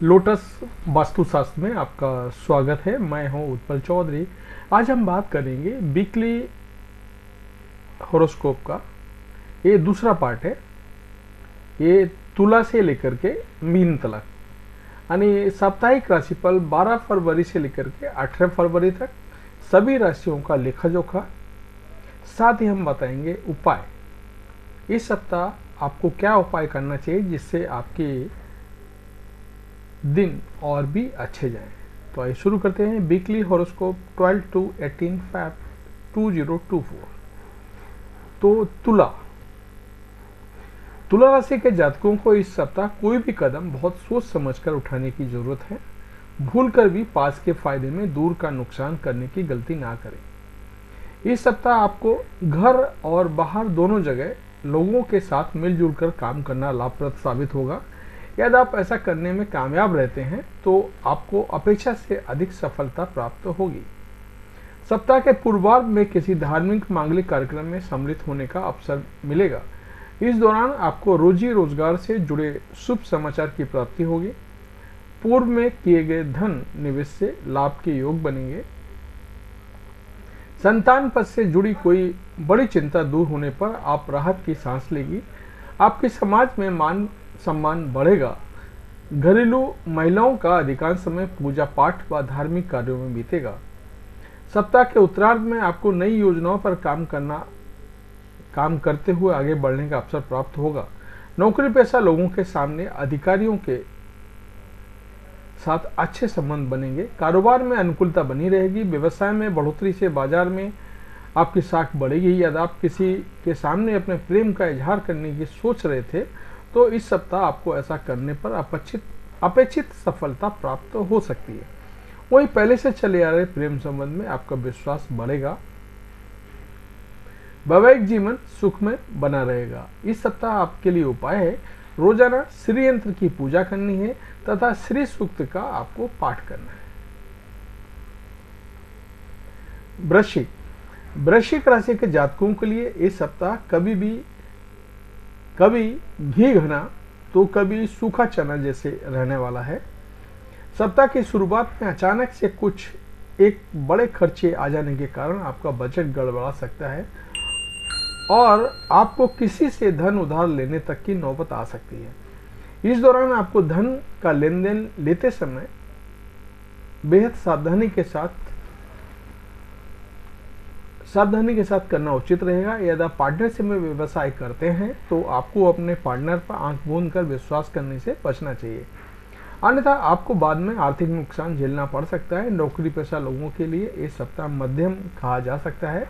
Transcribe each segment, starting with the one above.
Lotus वास्तुशास्त्र में आपका स्वागत है। मैं हूं उत्पल चौधरी। आज हम बात करेंगे वीकली हॉरोस्कोप का। ये दूसरा पार्ट है। ये तुला से लेकर के मीन तक यानी साप्ताहिक राशिफल 12 फरवरी से लेकर के 18 फरवरी तक सभी राशियों का लेखा जोखा, साथ ही हम बताएंगे उपाय। इस सप्ताह आपको क्या उपाय करना चाहिए जिससे आपके दिन और भी अच्छे जाएं। तो आइए शुरू करते हैं। Weekly horoscope 12 to 18 Feb 2024। तो तुला राशि के जातकों को इस सप्ताह कोई भी कदम बहुत सोच समझकर उठाने की जरूरत है। भूलकर भी पास के फायदे में दूर का नुकसान करने की गलती ना करें। इस सप्ताह आपको घर और बाहर दोनों जगह लोगों के साथ मिलजुल कर काम करना लाभप्रद साबित होगा। यदि आप ऐसा करने में कामयाब रहते हैं तो आपको अपेक्षा से अधिक सफलता प्राप्त होगी। सप्ताह के पूर्वार्ध में किसी धार्मिक मांगलिक कार्यक्रम में सम्मिलित होने का अवसर मिलेगा। इस दौरान आपको रोजी रोजगार से जुड़े शुभ समाचार की प्राप्ति होगी। पूर्व में किए गए धन निवेश से लाभ के योग बनेंगे। संतान पद से जुड़ी कोई बड़ी चिंता दूर होने पर आप राहत की सांस लेगी। आपके समाज में मान सम्मान बढ़ेगा। घरेलू महिलाओं का अधिकांश समय पूजा पाठ व धार्मिक कार्यों में बीतेगा। सप्ताह के उत्तरार्ध में आपको नई योजनाओं पर काम करते हुए आगे बढ़ने का अवसर प्राप्त होगा। नौकरी पेशा लोगों के सामने अधिकारियों के साथ अच्छे संबंध बनेंगे। कारोबार में अनुकूलता बनी रहेगी। व्यवसाय में बढ़ोतरी से बाजार में आपकी साख बढ़ेगी। यदि आप किसी के सामने अपने प्रेम का इजहार करने की सोच रहे थे तो इस सप्ताह आपको ऐसा करने पर अपेक्षित सफलता प्राप्त हो सकती है। वही पहले से चले आ रहे प्रेम संबंध में आपका विश्वास बढ़ेगा। वैवाहिक जीवन सुख में बना रहेगा। इस सप्ताह आपके लिए उपाय है रोजाना श्री यंत्र की पूजा करनी है तथा श्री सूक्त का आपको पाठ करना है। वृश्चिक राशि के जातकों के लिए इस सप्ताह कभी घी घना तो कभी सूखा चना जैसे रहने वाला है। सप्ताह की शुरुआत में अचानक से कुछ एक बड़े खर्चे आ जाने के कारण आपका बजट गड़बड़ा सकता है और आपको किसी से धन उधार लेने तक की नौबत आ सकती है। इस दौरान आपको धन का लेन देन लेते समय बेहद सावधानी के साथ करना उचित रहेगा। यदि आप पार्टनरशिप में व्यवसाय करते हैं तो आपको अपने पार्टनर पर आंख मूंद कर विश्वास करने से बचना चाहिए, अन्यथा आपको बाद में आर्थिक नुकसान झेलना पड़ सकता है। नौकरी पेशा लोगों के लिए इस सप्ताह मध्यम कहा जा सकता है।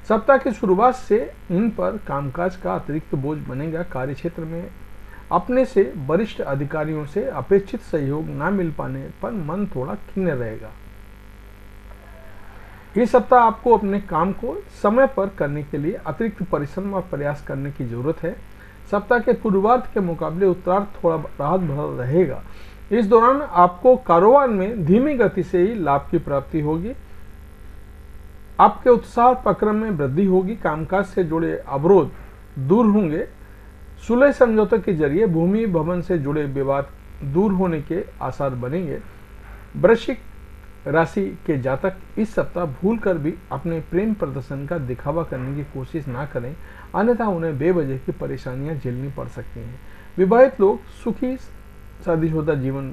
सप्ताह की शुरुआत से इन पर कामकाज का अतिरिक्त बोझ बनेगा। कार्यक्षेत्र में अपने से वरिष्ठ अधिकारियों से अपेक्षित सहयोग न मिल पाने पर मन थोड़ा खिन्न रहेगा। इस सप्ताह आपको अपने काम को समय पर करने के लिए अतिरिक्त परिश्रम और प्रयास करने की जरूरत है। सप्ताह के पूर्वार्ध के मुकाबले उत्तरार्ध थोड़ा राहत भरा रहेगा। इस दौरान आपको कारोबार में धीमी गति से ही लाभ की प्राप्ति होगी। आपके उत्साह प्रक्रम में वृद्धि होगी। कामकाज से जुड़े अवरोध दूर होंगे। सुलह समझौते के जरिए भूमि भवन से जुड़े विवाद दूर होने के आसार बनेंगे। वृश्चिक राशि के जातक इस सप्ताह भूलकर भी अपने प्रेम प्रदर्शन का दिखावा करने की कोशिश ना करें, अन्यथा उन्हें बेवजह की परेशानियां झेलनी पड़ सकती हैं। विवाहित लोग सुखी शादीशुदा जीवन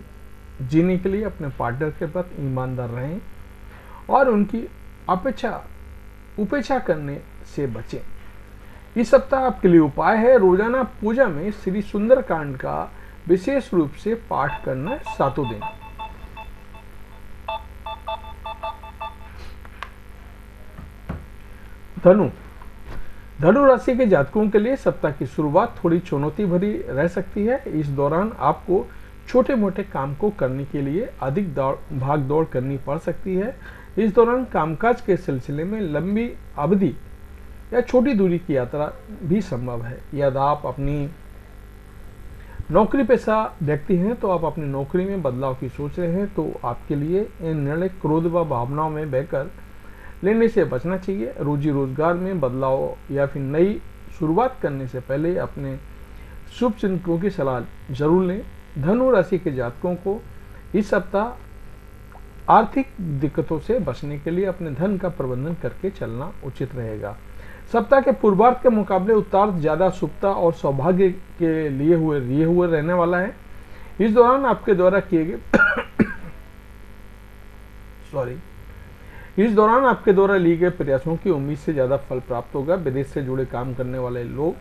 जीने के लिए अपने पार्टनर के प्रति ईमानदार रहें और उनकी उपेक्षा करने से बचें। इस सप्ताह आपके लिए उपाय है रोजाना पूजा में श्री सुंदरकांड का विशेष रूप से पाठ करना 7 दिन। धनु राशि के जातकों के लिए सप्ताह की शुरुआत थोड़ी चुनौती भरी रह सकती है। इस दौरान आपको छोटे मोटे काम को करने के लिए अधिक भाग दौड़ करनी पड़ सकती है। इस दौरान कामकाज के सिलसिले में लंबी अवधि या छोटी दूरी की यात्रा भी संभव है। यदि आप अपनी नौकरी पेशा व्यक्ति हैं तो आप अपनी नौकरी में बदलाव की सोच रहे हैं तो आपके लिए इन निर्णय क्रोध व भावनाओं में बहकर लेने से बचना चाहिए। रोजी रोजगार में बदलाव या फिर नई शुरुआत करने से पहले अपने शुभ चिंतकों की सलाह जरूर लें। धनु राशि के जातकों को इस सप्ताह आर्थिक दिक्कतों से बचने के लिए अपने धन का प्रबंधन करके चलना उचित रहेगा। सप्ताह के पूर्वार्ध के मुकाबले उत्तरार्ध ज्यादा शुभता और सौभाग्य के लिए हुए रहने वाला है। इस दौरान आपके द्वारा किए गए इस दौरान आपके द्वारा लिए गए प्रयासों की उम्मीद से ज्यादा फल प्राप्त होगा। विदेश से जुड़े काम करने वाले लोग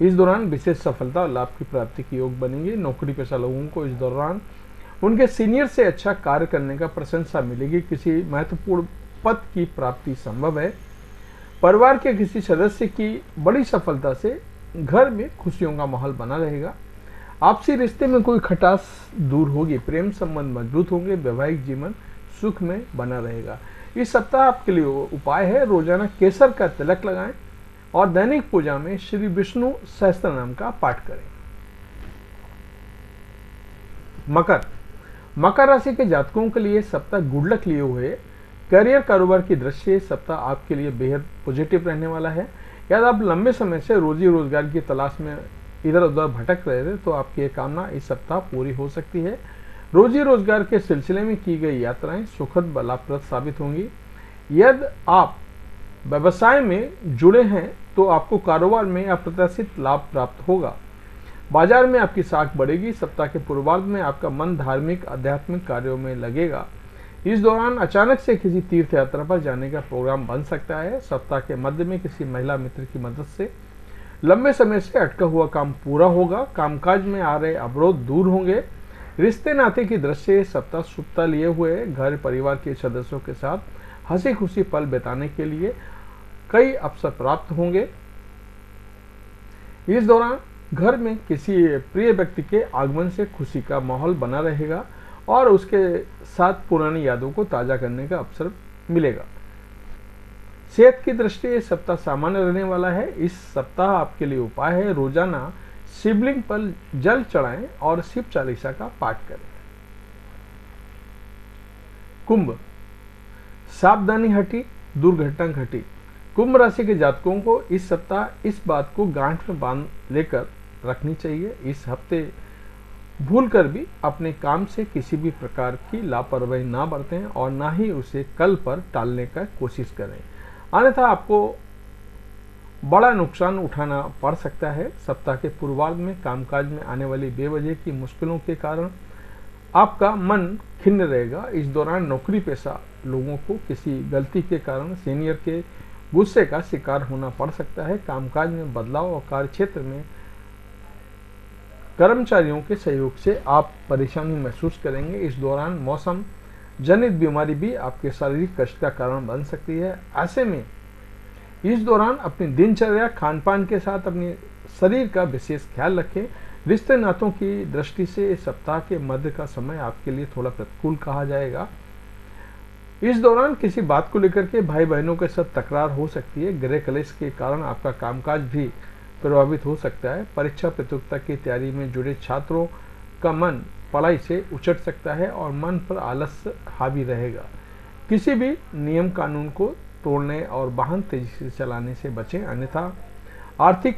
इस दौरान विशेष सफलता और लाभ की प्राप्ति के योग बनेंगे। नौकरी पेशा लोगों को इस दौरान उनके सीनियर से अच्छा कार्य करने का प्रशंसा मिलेगी। किसी महत्वपूर्ण पद की प्राप्ति संभव है। परिवार के किसी सदस्य की बड़ी सफलता से घर में खुशियों का माहौल बना रहेगा। आपसी रिश्ते में कोई खटास दूर होगी। प्रेम संबंध मजबूत होंगे। वैवाहिक जीवन सुख में बना रहेगा। इस सप्ताह आपके लिए उपाय है, रोजाना केसर का तिलक लगाएं और दैनिक पूजा में श्री विष्णु सहस्त्र नाम का पाठ करें। मकर राशि के जातकों के लिए सप्ताह गुड लक लिए हुए करियर कारोबार की दृष्टि से सप्ताह आपके लिए बेहद पॉजिटिव रहने वाला है। यदि आप लंबे समय से रोजी रोजगार की तलाश में इधर उधर भटक रहे थे तो आपकी ये कामना इस सप्ताह पूरी हो सकती है। रोजी रोजगार के सिलसिले में की गई यात्राएं सुखद व लाभप्रद साबित होंगी। यदि आप व्यवसाय में जुड़े हैं तो आपको कारोबार में अप्रत्याशित लाभ प्राप्त होगा। बाजार में आपकी साख बढ़ेगी। सप्ताह के पूर्वार्ध में आपका मन धार्मिक आध्यात्मिक कार्यों में लगेगा। इस दौरान अचानक से किसी तीर्थ यात्रा पर जाने का प्रोग्राम बन सकता है। सप्ताह के मध्य में किसी महिला मित्र की मदद से लंबे समय से अटका हुआ काम पूरा होगा। कामकाज में आ रहे अवरोध दूर होंगे। रिश्ते नाते की दृष्टि से सप्ताह शुभता लिए हुए घर परिवार के सदस्यों के साथ हंसी खुशी पल बिताने के लिए कई अवसर प्राप्त होंगे। इस दौरान घर में किसी प्रिय व्यक्ति के आगमन से खुशी का माहौल बना रहेगा और उसके साथ पुरानी यादों को ताजा करने का अवसर मिलेगा। सेहत की दृष्टि से सप्ताह सामान्य रहने वाला है। इस सप्ताह आपके लिए उपाय है, रोजाना शिवलिंग पर जल चढ़ाएं और शिव चालीसा का पाठ करें। कुंभ, सावधानी हटी दुर्घटना घटी। कुंभ राशि के जातकों को इस सप्ताह इस बात को गांठ में बांध लेकर रखनी चाहिए। इस हफ्ते भूलकर भी अपने काम से किसी भी प्रकार की लापरवाही ना बरतें और ना ही उसे कल पर टालने का कोशिश करें, अन्यथा आपको बड़ा नुकसान उठाना पड़ सकता है। सप्ताह के पूर्वार्ध में कामकाज में आने वाली बेवजह की मुश्किलों के कारण आपका मन खिन्न रहेगा। इस दौरान नौकरी पेशा लोगों को किसी गलती के कारण सीनियर के गुस्से का शिकार होना पड़ सकता है। कामकाज में बदलाव और कार्य क्षेत्र में कर्मचारियों के सहयोग से आप परेशानी महसूस करेंगे। इस दौरान मौसम जनित बीमारी भी आपके शारीरिक कष्ट का कारण बन सकती है। ऐसे में इस दौरान अपनी दिनचर्या खान पान के साथ अपने शरीर का विशेष ख्याल रखें। रिश्ते नातों की दृष्टि से इस सप्ताह के मध्य का समय आपके लिए थोड़ा प्रतिकूल कहा जाएगा। इस दौरान किसी बात को लेकर के भाई बहनों के साथ तकरार हो सकती है। गृह कलेश के कारण आपका कामकाज भी प्रभावित हो सकता है। परीक्षा प्रतियोगिता की तैयारी में जुड़े छात्रों का मन पढ़ाई से उचट सकता है और मन पर आलस्य हावी रहेगा। किसी भी नियम कानून को तोड़ने और वाहन तेजी से चलाने से बचें, अन्यथा आर्थिक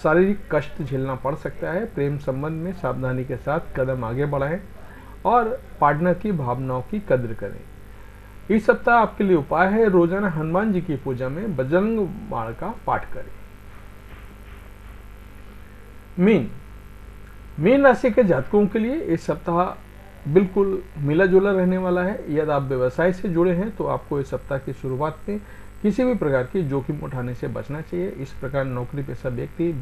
शारीरिक कष्ट झेलना पड़ सकता है। प्रेम संबंध में सावधानी के साथ कदम आगे बढ़ाएं और पार्टनर की भावनाओं की कद्र करें। इस सप्ताह आपके लिए उपाय है, रोजाना हनुमान जी की पूजा में बजरंग बाण का पाठ करें। मीन राशि के जातकों के लिए इस सप्ताह बिल्कुल मिला जुला रहने वाला है। यदि आप व्यवसाय से जुड़े हैं तो आपको इस सप्ताह की शुरुआत में किसी भी प्रकार की जोखिम उठाने से बचना चाहिए। इस प्रकार नौकरी पेशा व्यक्ति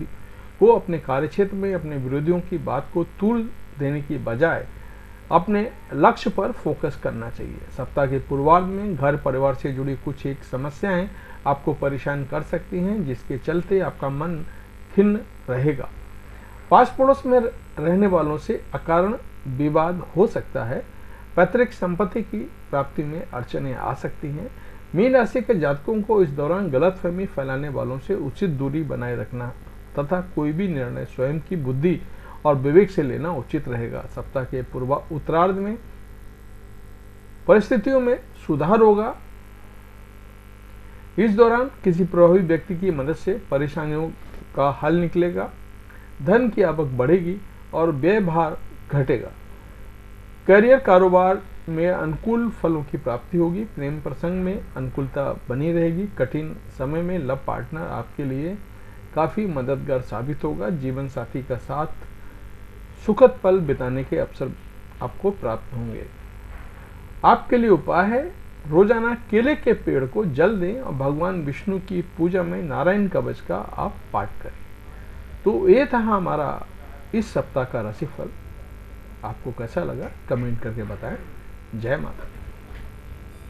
को अपने कार्यक्षेत्र में अपने विरोधियों की बात को तूल देने की बजाय अपने लक्ष्य पर फोकस करना चाहिए। सप्ताह के पूर्वार्ध में घर परिवार से जुड़ी कुछ एक समस्याएं आपको परेशान कर सकती हैं, जिसके चलते आपका मन खिन्न रहेगा। पास पड़ोस में रहने वालों से अकारण विवाद हो सकता है। पैतृक संपत्ति की प्राप्ति में अड़चनें आ सकती हैं। मीन राशि के जातकों को इस दौरान गलतफहमी फैलाने वालों से उचित दूरी बनाए रखना तथा कोई भी निर्णय स्वयं की बुद्धि और विवेक से लेना उचित रहेगा। सप्ताह के उत्तरार्ध में परिस्थितियों में सुधार होगा। इस दौरान किसी प्रभावी व्यक्ति की मदद से परेशानियों का हल निकलेगा। धन की आवक बढ़ेगी और व्यय भार घटेगा। करियर कारोबार में अनुकूल फलों की प्राप्ति होगी। प्रेम प्रसंग में अनुकूलता बनी रहेगी। कठिन समय में लव पार्टनर आपके लिए काफ़ी मददगार साबित होगा। जीवन साथी का साथ सुखद पल बिताने के अवसर आपको प्राप्त होंगे। आपके लिए उपाय है, रोजाना केले के पेड़ को जल दें और भगवान विष्णु की पूजा में नारायण कवच का आप पाठ करें। तो ये था हमारा इस सप्ताह का राशिफल। आपको कैसा लगा कमेंट करके बताएं। जय माता दी।